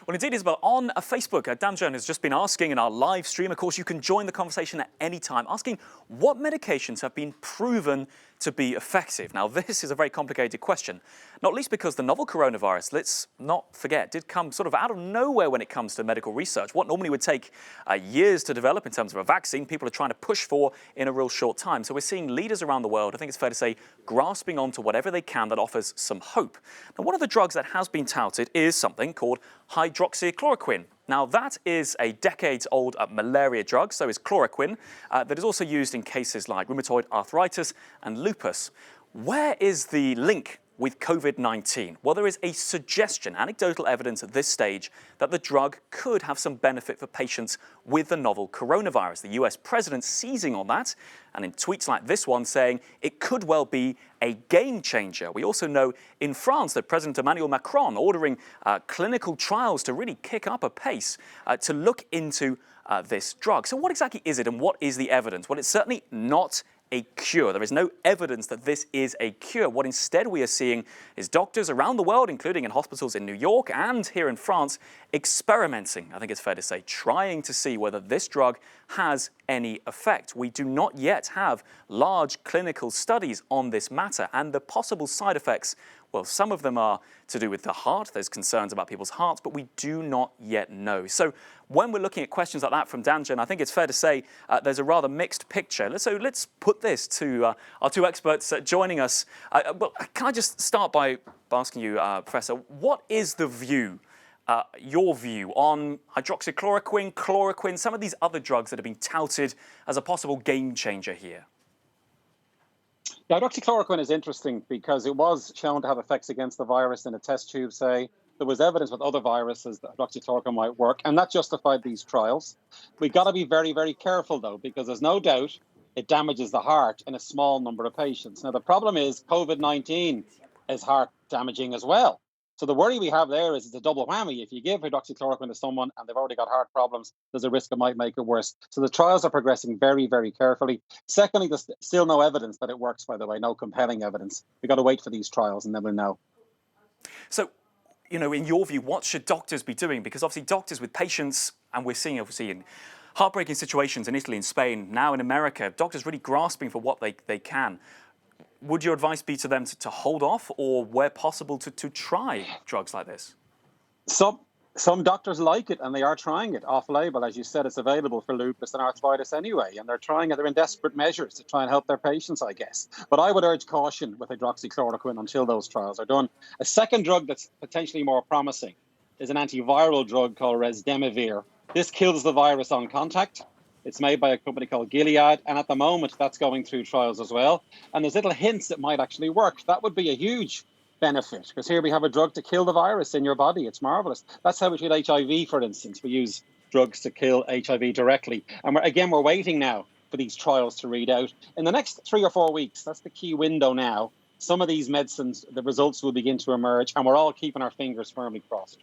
Well, indeed, Isabel, on Facebook, Dan Jones has just been asking in our live stream, of course, you can join the conversation at any time, asking what medications have been proven to be effective. Now, this is a very complicated question, not least because the novel coronavirus, let's not forget, did come sort of out of nowhere when it comes to medical research. What normally would take years to develop in terms of a vaccine, people are trying to push for in a real short time. So we're seeing leaders around the world, I think it's fair to say, grasping onto whatever they can that offers some hope. Now, one of the drugs that has been touted is something called hydroxychloroquine. Now, that is a decades-old malaria drug, so is chloroquine, that is also used in cases like rheumatoid arthritis and lupus. Where is the link with COVID-19? Well, there is a suggestion, anecdotal evidence at this stage, that the drug could have some benefit for patients with the novel coronavirus. The US president seizing on that, and in tweets like this one saying it could well be a game changer. We also know in France that President Emmanuel Macron ordering clinical trials to really kick up a pace to look into this drug. So what exactly is it and what is the evidence? Well, it's certainly not a cure. There is no evidence that this is a cure. What instead we are seeing is doctors around the world, including in hospitals in New York and here in France, experimenting, I think it's fair to say, trying to see whether this drug has any effect. We do not yet have large clinical studies on this matter, and the possible side effects, well, some of them are to do with the heart. There's concerns about people's hearts, but we do not yet know. So when we're looking at questions like that from Danjan, I think it's fair to say there's a rather mixed picture. So let's put this to our two experts joining us. Well, can I just start by asking you, Professor, what is the view, your view on hydroxychloroquine, chloroquine, some of these other drugs that have been touted as a possible game changer here? Yeah, hydroxychloroquine is interesting because it was shown to have effects against the virus in a test tube, say. There was evidence with other viruses that hydroxychloroquine might work, and that justified these trials. We got to be very, very careful, though, because there's no doubt it damages the heart in a small number of patients. Now, the problem is COVID-19 is heart damaging as well. So the worry we have there is it's a double whammy. If you give hydroxychloroquine to someone and they've already got heart problems, there's a risk it might make it worse. So the trials are progressing very, very carefully. Secondly, there's still no evidence that it works, by the way, no compelling evidence. We've got to wait for these trials and then we'll know. So, you know, in your view, what should doctors be doing? Because obviously doctors with patients, and we're seeing obviously in heartbreaking situations in Italy and Spain, now in America, doctors really grasping for what they can. Would your advice be to them to hold off or, where possible, to try drugs like this? Some doctors like it and they are trying it off-label. As you said, it's available for lupus and arthritis anyway, and they're trying it. They're in desperate measures to try and help their patients, I guess. But I would urge caution with hydroxychloroquine until those trials are done. A second drug that's potentially more promising is an antiviral drug called Remdesivir. This kills the virus on contact. It's made by a company called Gilead, and at the moment that's going through trials as well. And there's little hints it might actually work. That would be a huge benefit, because here we have a drug to kill the virus in your body. It's marvelous. That's how we treat HIV, for instance. We use drugs to kill HIV directly. And we're waiting now for these trials to read out. In the next 3 or 4 weeks, that's the key window now. Some of these medicines, the results will begin to emerge, and we're all keeping our fingers firmly crossed.